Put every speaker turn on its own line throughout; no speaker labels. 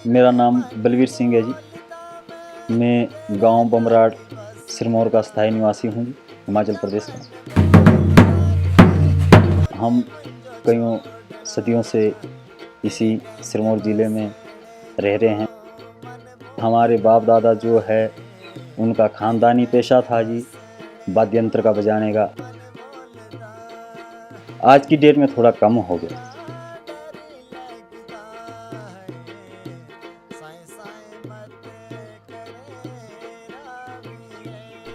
मेरा नाम बलवीर सिंह है जी। मैं गांव बमराड़ सिरमौर का स्थायी निवासी हूँ जी, हिमाचल प्रदेश का। हम कईयों सदियों से इसी सिरमौर ज़िले में रह रहे हैं। हमारे बाप दादा जो है उनका ख़ानदानी पेशा था जी वाद्य यंत्र का बजाने का। आज की डेट में थोड़ा कम हो गया।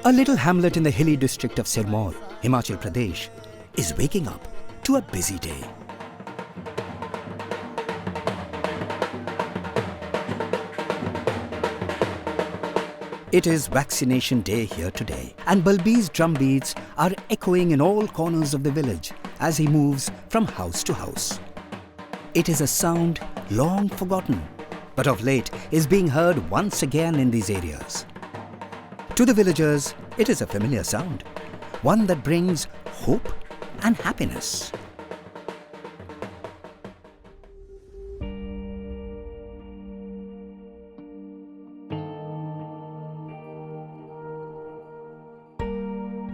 A little hamlet in the hilly district of Sirmaur, Himachal Pradesh, is waking up to a busy day. It is vaccination day here today, and Balbir's drum beats are echoing in all corners of the village as he moves from house to house. It is a sound long forgotten, but of late is being heard once again in these areas. To the villagers, it is a familiar sound, one that brings hope and happiness.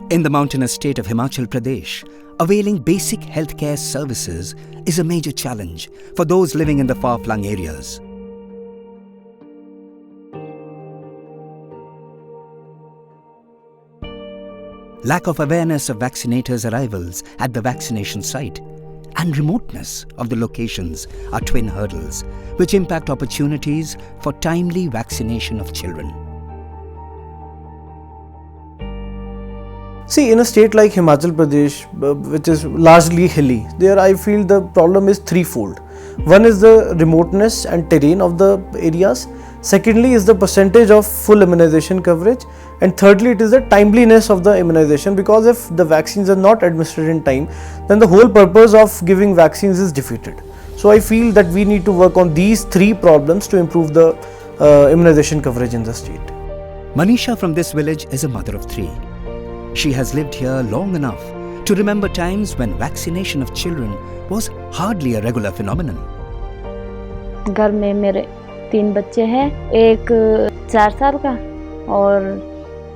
In the mountainous state of Himachal Pradesh, availing basic healthcare services is a major challenge for those living in the far-flung areas. Lack of awareness of vaccinators' arrivals at the vaccination site and remoteness of the locations are twin hurdles which impact opportunities for timely vaccination of children.
See, in a state like Himachal Pradesh, which is largely hilly, there I feel the problem is threefold. One is the remoteness and terrain of the areas. Secondly is the percentage of full immunization coverage, and thirdly it is the timeliness of the immunization, because if the vaccines are not administered in time, then the whole purpose of giving vaccines is defeated. So I feel that we need to work on these three problems to improve the immunization coverage in the state.
Manisha from this village is a mother of three. She has lived here long enough to remember times when vaccination of children was hardly a regular phenomenon.
घर में मेरे 3 बच्चे हैं, एक 4 साल का और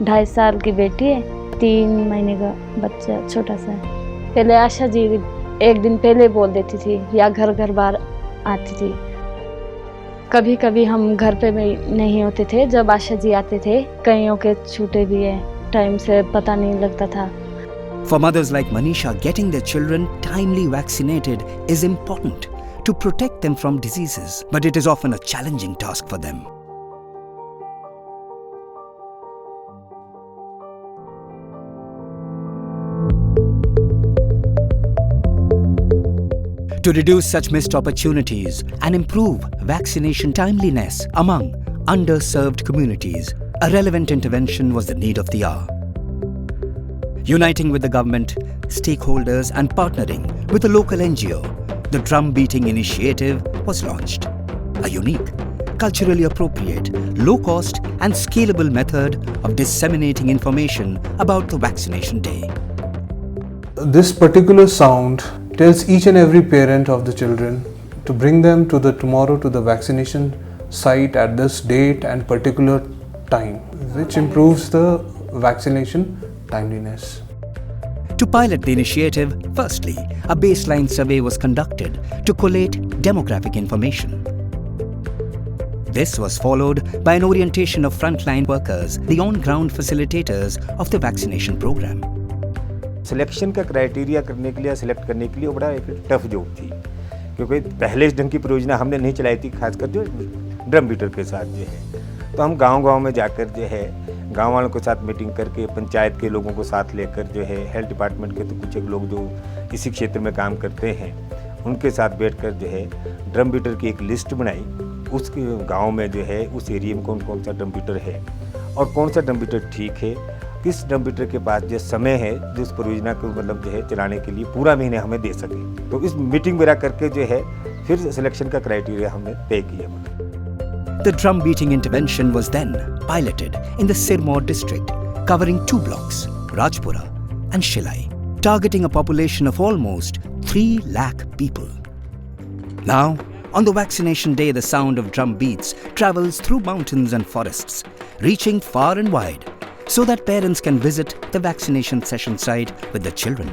2.5 साल की बेटी है, 3 महीने का बच्चा छोटा सा है। पहले आशा जी 1 दिन पहले बोल देती थी या घर घर बार आती थी। कभी कभी हम घर पे नहीं होते थे, जब आशा जी आते थे कईयों के छूटे भी है, टाइम से पता नहीं लगता था।
For mothers like Manisha, getting their children timely vaccinated is important to protect them from diseases, but it is often a challenging task for them. To reduce such missed opportunities and improve vaccination timeliness among underserved communities, a relevant intervention was the need of the hour. Uniting with the government, stakeholders and partnering with a local NGO, the Drum Beating Initiative was launched. A unique, culturally appropriate, low-cost and scalable method of disseminating information about the vaccination day.
This particular sound tells each and every parent of the children to bring them to tomorrow to the vaccination site at this date and particular time, which improves the vaccination timeliness.
To pilot the initiative, firstly, a baseline survey was conducted to collate demographic information. This was followed by an orientation of frontline workers, the on-ground facilitators of the vaccination program.
Selection का criteria करने के लिए, select करने के लिए बड़ा एक tough job थी, क्योंकि पहले इस ढंग की परियोजना हमने नहीं चलाई थी, खासकर जो ड्रम बीटर के साथ जो है। तो हम गांव-गांव में जाकर जो है गांव वालों के साथ मीटिंग करके, पंचायत के लोगों को साथ लेकर जो है, हेल्थ डिपार्टमेंट के तो कुछ एक लोग जो इसी क्षेत्र में काम करते हैं उनके साथ बैठकर जो है ड्रम बीटर की एक लिस्ट बनाई। उस गांव में जो है उस एरिया में कौन कौन सा ड्रम बीटर है और कौन सा ड्रम बीटर ठीक है, किस ड्रम बीटर के पास जो समय है जो उस परियोजना को मतलब जो है चलाने के लिए पूरा महीने हमें दे सके। तो इस मीटिंग वगैरह करके जो है फिर सिलेक्शन का क्राइटेरिया हमने तय किया।
The drum beating intervention was then piloted in the Sirmaur district, covering 2 blocks, Rajpura and Shilai, targeting a population of almost 3 lakh people. Now, On the vaccination day, the sound of drum beats travels through mountains and forests, reaching far and wide, so that parents can visit the vaccination session site with their children.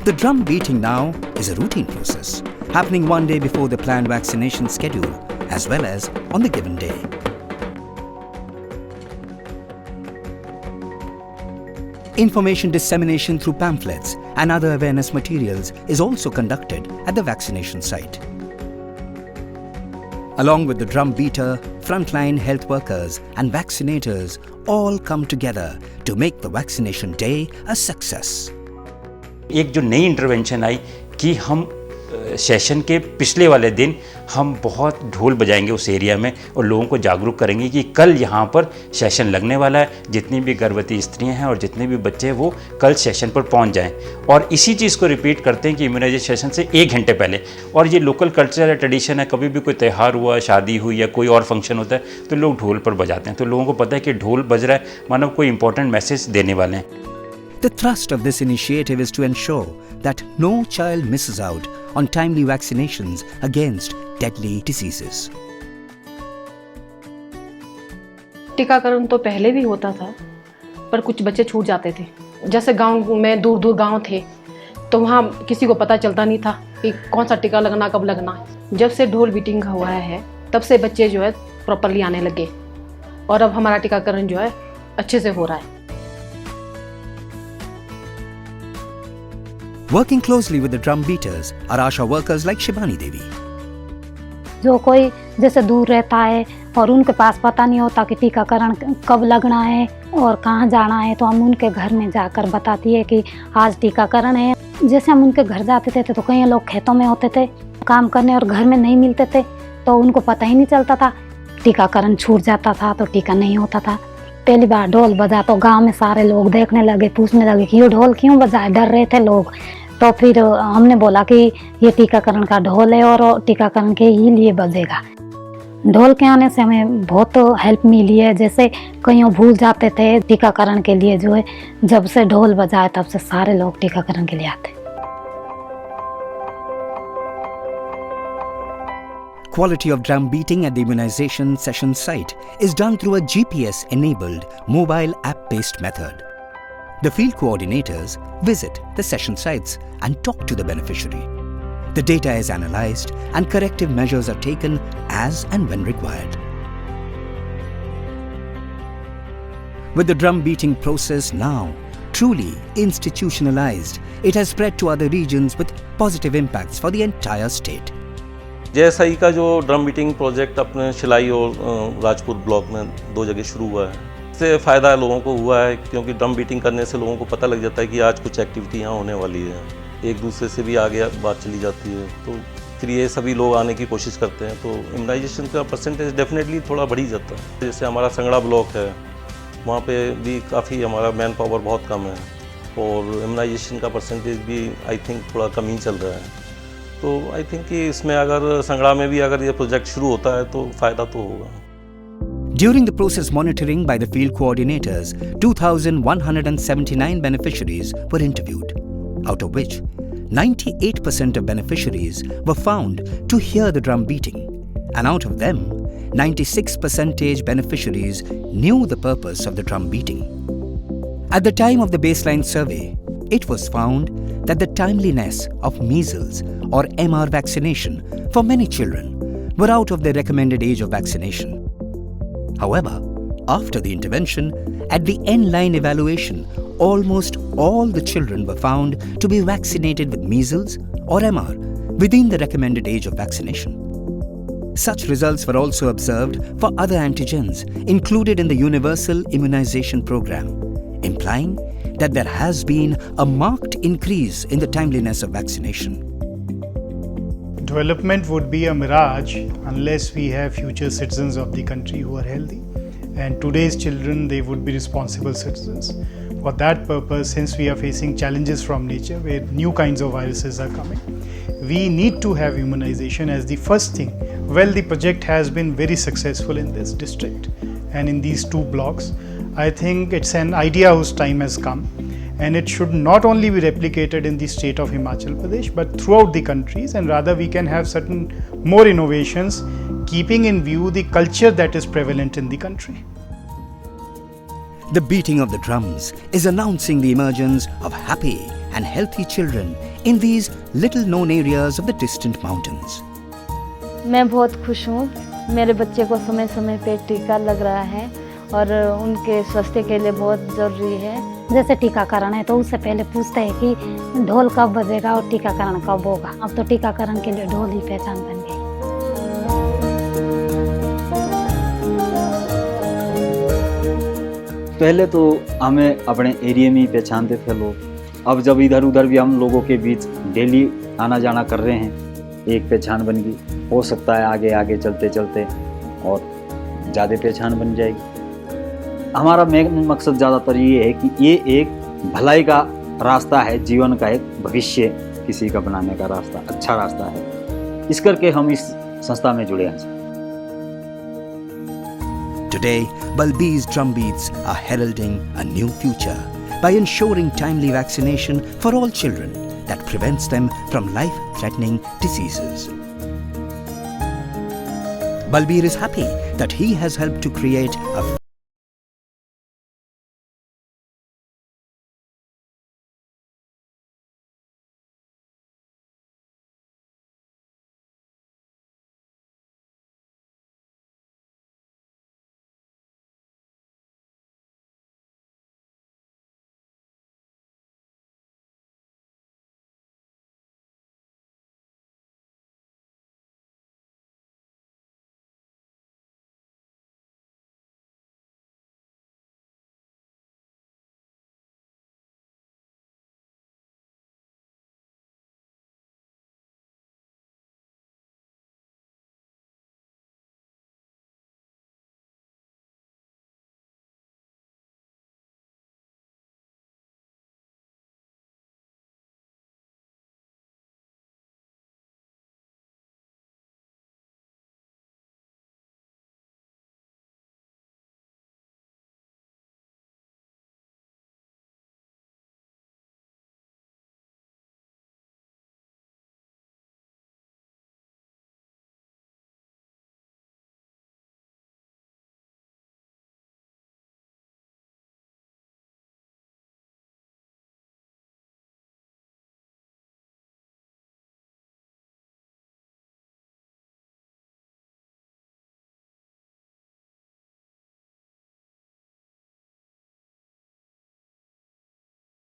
The drum beating now is a routine process, happening one day before the planned vaccination schedule, as well as on the given day. Information dissemination through pamphlets and other awareness materials is also conducted at the vaccination site. Along with the drum beater, frontline health workers and vaccinators all come together to make the vaccination day a success.
एक जो नई intervention आई कि हम session के पिछले वाले दिन हम बहुत ढोल बजाएंगे उस एरिया में और लोगों को जागरूक करेंगे कि कल यहाँ पर सेशन लगने वाला है, जितनी भी गर्भवती स्त्रियाँ हैं और जितने भी बच्चे हैं वो कल सेशन पर पहुँच जाएं। और इसी चीज़ को रिपीट करते हैं कि इम्यूनाइजेशन सेशन से 1 घंटे पहले। और ये लोकल कल्चर है, ट्रेडिशन है, कभी भी कोई त्यौहार हुआ, शादी हुई या कोई और फंक्शन होता है तो लोग ढोल पर बजाते हैं, तो लोगों को पता है कि ढोल बज रहा है मानो कोई इंपॉर्टेंट मैसेज देने वाले हैं।
The thrust of this initiative is to ensure that no child misses out on timely vaccinations against deadly diseases.
टीकाकरण तो पहले भी होता था, पर कुछ बच्चे छूट जाते थे। जैसे गांव में दूर दूर गांव थे तो वहाँ किसी को पता चलता नहीं था कि कौन सा टीका लगना, कब लगना है। जब से ढोल बीटिंग का हुआ है तब से बच्चे जो है प्रॉपरली आने लगे और अब हमारा टीकाकरण जो है अच्छे से हो रहा है।
Working closely with the drum beaters are ASHA workers like Shibani Devi.
जो कोई जैसे दूर रहता है और उनके पास पता नहीं होता कि टीकाकरण कब लगना है और कहाँ जाना है, तो हम उनके घर में जाकर बताती है कि आज टीकाकरण है। जैसे हम उनके घर जाते थे तो कई लोग खेतों में होते थे काम करने और घर में नहीं मिलते थे, तो उनको पता ही नहीं चलता था, टीकाकरण छूट जाता था तो टीका नहीं होता था। पहली बार ढोल बजा तो गांव में सारे लोग देखने लगे, पूछने लगे कि ये ढोल क्यों बजाए, डर रहे थे लोग। तो फिर हमने बोला कि ये टीकाकरण का ढोल है और टीकाकरण के ही लिए बजेगा। ढोल के आने से हमें बहुत हेल्प मिली है, जैसे कहीं भूल जाते थे टीकाकरण के लिए, जो है जब से ढोल बजाए तब से सारे लोग टीकाकरण के लिए आते।
Quality of drum beating at the immunization session site is done through a GPS-enabled mobile app-based method. The field coordinators visit the session sites and talk to the beneficiary. The data is analyzed and corrective measures are taken as and when required. With the drum beating process now truly institutionalized, it has spread to other regions with positive impacts for the entire state.
JSI का जो drum beating project अपने शिलाई और Rajpur block में 2 जगह शुरू हुआ है, इससे फ़ायदा लोगों को हुआ है क्योंकि ड्रम बीटिंग करने से लोगों को पता लग जाता है कि आज कुछ एक्टिविटी यहाँ होने वाली है। एक दूसरे से भी आगे बात चली जाती है, तो फिर ये सभी लोग आने की कोशिश करते हैं, तो इम्यूनाइजेशन का परसेंटेज डेफिनेटली थोड़ा बढ़ ही जाता है। जैसे हमारा संगड़ा ब्लॉक है, वहाँ पे भी काफ़ी हमारा मैन पावर बहुत कम है और इम्यूनाइजेशन का परसेंटेज भी आई थिंक थोड़ा कम ही चल रहा है। तो आई थिंक कि इसमें अगर संगड़ा में भी अगर ये प्रोजेक्ट शुरू होता है तो फ़ायदा तो होगा।
During the process monitoring by the field coordinators, 2,179 beneficiaries were interviewed, out of which 98% of beneficiaries were found to hear the drum beating, and out of them, 96% beneficiaries knew the purpose of the drum beating. At the time of the baseline survey, it was found that the timeliness of measles or MR vaccination for many children were out of the recommended age of vaccination. However, after the intervention, at the end-line evaluation, almost all the children were found to be vaccinated with measles or MR within the recommended age of vaccination. Such results were also observed for other antigens included in the universal immunization program, implying that there has been a marked increase in the timeliness of vaccination.
Development would be a mirage unless we have future citizens of the country who are healthy, and today's children, they would be responsible citizens. For that purpose, since we are facing challenges from nature where new kinds of viruses are coming, we need to have immunization as the first thing. Well, the project has been very successful in this district and in these 2 blocks. I think it's an idea whose time has come, and it should not only be replicated in the state of Himachal Pradesh but throughout the countries, and rather we can have certain more innovations keeping in view the culture that is prevalent in the country.
The beating of the drums is announcing the emergence of happy and healthy children in these little known areas of the distant mountains.
मैं बहुत खुश हूँ। मेरे बच्चे को समय समय पे टीका लग रहा है और उनके स्वास्थ्य के लिए बहुत ज़रूरी है।
जैसे टीकाकरण है तो उससे पहले पूछते हैं कि ढोल कब बजेगा और टीकाकरण कब होगा। अब तो टीकाकरण के लिए ढोल ही पहचान बन गई।
पहले तो हमें अपने एरिया में ही पहचानते थे लोग, अब जब इधर उधर भी हम लोगों के बीच डेली आना जाना कर रहे हैं, एक पहचान बन गई। हो सकता है आगे आगे चलते चलते और ज़्यादा पहचान बन जाएगी। हमारा मेन मकसद ज़्यादातर ये है कि ये एक भलाई का रास्ता है, जीवन का एक भविष्य किसी का बनाने का रास्ता, अच्छा रास्ता है। इस करके हम इस संस्था में जुड़े हैं।
Today, Balbi's drumbeats are heralding a new future by ensuring timely vaccination for all children that prevents them from life-threatening diseases. Balbir is happy that he has helped to create a